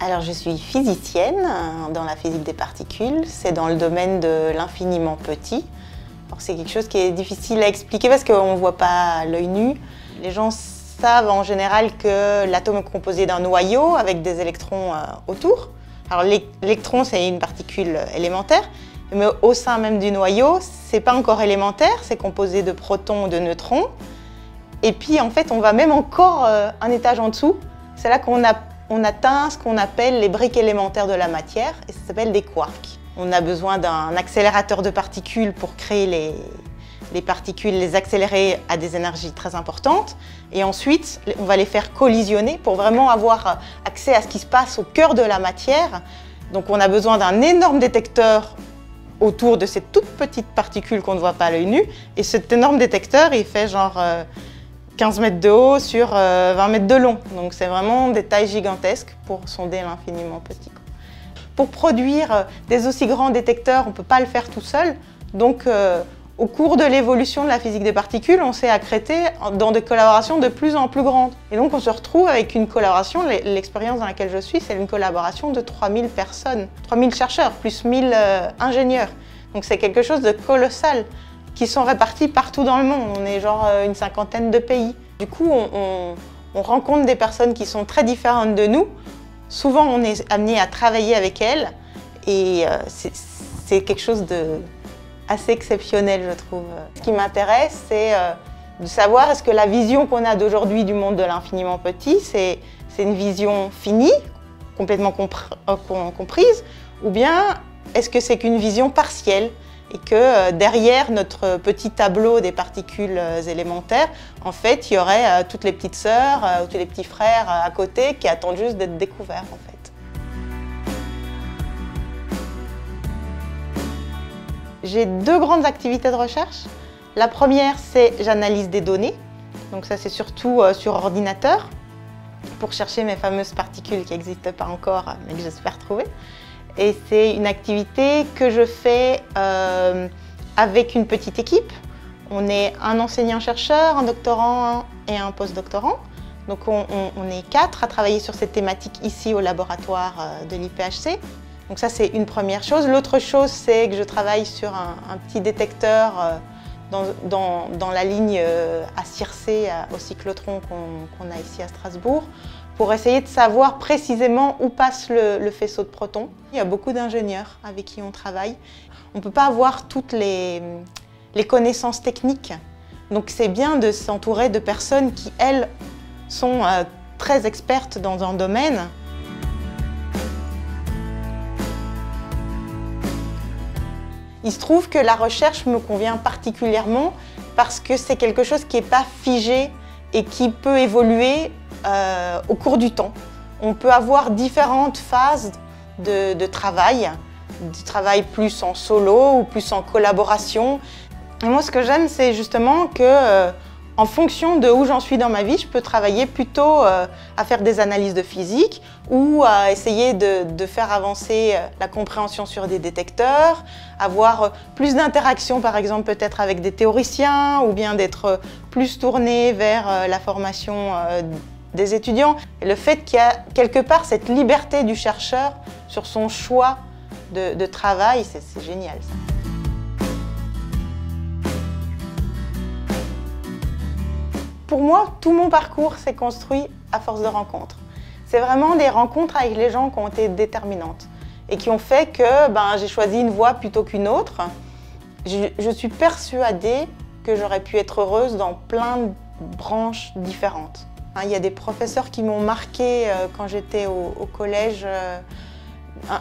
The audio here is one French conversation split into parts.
Alors je suis physicienne dans la physique des particules, c'est dans le domaine de l'infiniment petit. C'est quelque chose qui est difficile à expliquer parce qu'on ne voit pas à l'œil nu. Les gens savent en général que l'atome est composé d'un noyau avec des électrons autour. Alors l'électron c'est une particule élémentaire, mais au sein même du noyau, c'est pas encore élémentaire, c'est composé de protons ou de neutrons. Et puis en fait on va même encore un étage en dessous. C'est là qu'on atteint ce qu'on appelle les briques élémentaires de la matière et ça s'appelle des quarks. On a besoin d'un accélérateur de particules pour créer les particules, les accélérer à des énergies très importantes. Et ensuite, on va les faire collisionner pour vraiment avoir accès à ce qui se passe au cœur de la matière. Donc on a besoin d'un énorme détecteur autour de ces toutes petites particules qu'on ne voit pas à l'œil nu. Et cet énorme détecteur, il fait genre 15 mètres de haut sur 20 mètres de long. Donc c'est vraiment des tailles gigantesques pour sonder l'infiniment petit. Pour produire des aussi grands détecteurs, on ne peut pas le faire tout seul. Donc au cours de l'évolution de la physique des particules, on s'est accrété dans des collaborations de plus en plus grandes. Et donc on se retrouve avec une collaboration, l'expérience dans laquelle je suis, c'est une collaboration de 3000 personnes, 3000 chercheurs, plus 1000 ingénieurs. Donc c'est quelque chose de colossal, qui sont répartis partout dans le monde. On est genre une cinquantaine de pays. Du coup, on rencontre des personnes qui sont très différentes de nous. Souvent, on est amené à travailler avec elles et c'est quelque chose d'assez exceptionnel, je trouve. Ce qui m'intéresse, c'est de savoir est-ce que la vision qu'on a d'aujourd'hui du monde de l'infiniment petit, c'est une vision finie, complètement comprise, ou bien est-ce que c'est qu'une vision partielle et que derrière notre petit tableau des particules élémentaires, en fait, il y aurait toutes les petites sœurs ou tous les petits frères à côté qui attendent juste d'être découverts, en fait. J'ai deux grandes activités de recherche. La première, c'est j'analyse des données. Donc ça, c'est surtout sur ordinateur pour chercher mes fameuses particules qui n'existent pas encore, mais que j'espère trouver. Et c'est une activité que je fais avec une petite équipe. On est un enseignant-chercheur, un doctorant et un post-doctorant. Donc on est 4 à travailler sur cette thématique ici au laboratoire de l'IPHC. Donc ça c'est une première chose. L'autre chose c'est que je travaille sur un petit détecteur dans la ligne à Circé, au cyclotron qu'on a ici à Strasbourg, pour essayer de savoir précisément où passe le faisceau de protons. Il y a beaucoup d'ingénieurs avec qui on travaille. On ne peut pas avoir toutes les connaissances techniques. Donc c'est bien de s'entourer de personnes qui, elles, sont très expertes dans un domaine. Il se trouve que la recherche me convient particulièrement parce que c'est quelque chose qui n'est pas figé et qui peut évoluer au cours du temps. On peut avoir différentes phases de travail, du travail plus en solo ou plus en collaboration. Et moi, ce que j'aime, c'est justement que, en fonction de où j'en suis dans ma vie, je peux travailler plutôt à faire des analyses de physique ou à essayer de faire avancer la compréhension sur des détecteurs, avoir plus d'interactions, par exemple, peut-être avec des théoriciens ou bien d'être plus tourné vers la formation des étudiants. Et le fait qu'il y a quelque part cette liberté du chercheur sur son choix de travail, c'est génial ça. Pour moi, tout mon parcours s'est construit à force de rencontres. C'est vraiment des rencontres avec les gens qui ont été déterminantes et qui ont fait que j'ai choisi une voie plutôt qu'une autre. Je suis persuadée que j'aurais pu être heureuse dans plein de branches différentes. Il y a des professeurs qui m'ont marquée quand j'étais au collège.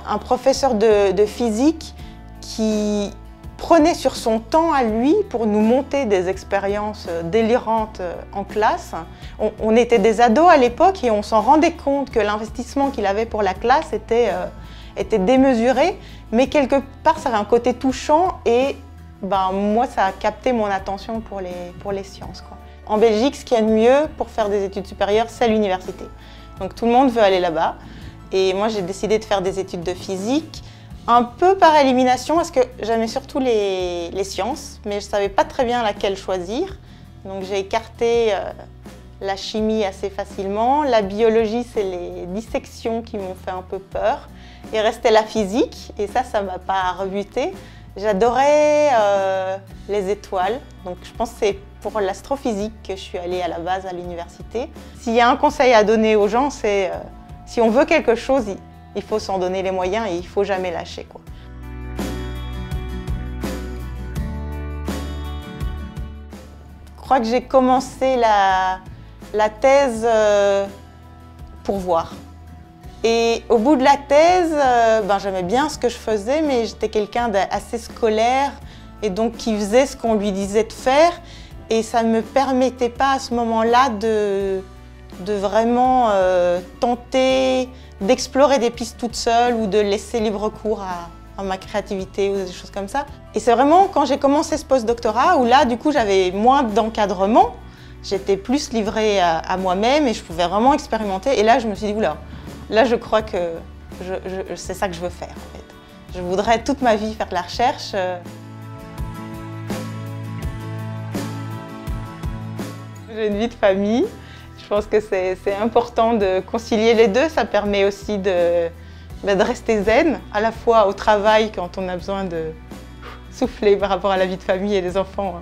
Un professeur de physique qui prenait sur son temps à lui pour nous monter des expériences délirantes en classe. On était des ados à l'époque et on s'en rendait compte que l'investissement qu'il avait pour la classe était démesuré, mais quelque part ça avait un côté touchant et moi ça a capté mon attention pour les sciences, quoi. En Belgique, ce qu'il y a de mieux pour faire des études supérieures, c'est l'université. Donc tout le monde veut aller là-bas. Et moi, j'ai décidé de faire des études de physique, un peu par élimination, parce que j'aimais surtout les sciences, mais je ne savais pas très bien laquelle choisir. Donc j'ai écarté la chimie assez facilement. La biologie, c'est les dissections qui m'ont fait un peu peur. Il restait la physique, et ça ne m'a pas rebuté. J'adorais les étoiles, donc je pense que c'est pour l'astrophysique que je suis allée à la base à l'université. S'il y a un conseil à donner aux gens, c'est si on veut quelque chose, il faut s'en donner les moyens et il ne faut jamais lâcher, quoi. Je crois que j'ai commencé la thèse pour voir. Et au bout de la thèse, j'aimais bien ce que je faisais, mais j'étais quelqu'un d'assez scolaire et donc qui faisait ce qu'on lui disait de faire. Et ça ne me permettait pas à ce moment-là de vraiment tenter d'explorer des pistes toute seule ou de laisser libre cours à ma créativité ou des choses comme ça. Et c'est vraiment quand j'ai commencé ce post-doctorat où là, du coup, j'avais moins d'encadrement. J'étais plus livrée à moi-même et je pouvais vraiment expérimenter. Et là, je me suis dit, oula, là, je crois que c'est ça que je veux faire, en fait. Je voudrais toute ma vie faire de la recherche. J'ai une vie de famille. Je pense que c'est important de concilier les deux. Ça permet aussi de rester zen, à la fois au travail quand on a besoin de souffler par rapport à la vie de famille et les enfants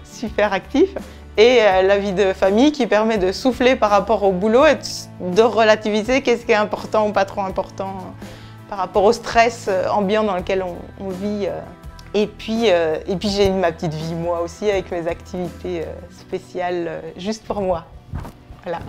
super actifs, et la vie de famille qui permet de souffler par rapport au boulot et de relativiser qu'est-ce qui est important ou pas trop important par rapport au stress ambiant dans lequel on vit. Et puis j'ai ma petite vie moi aussi avec mes activités spéciales juste pour moi. Voilà.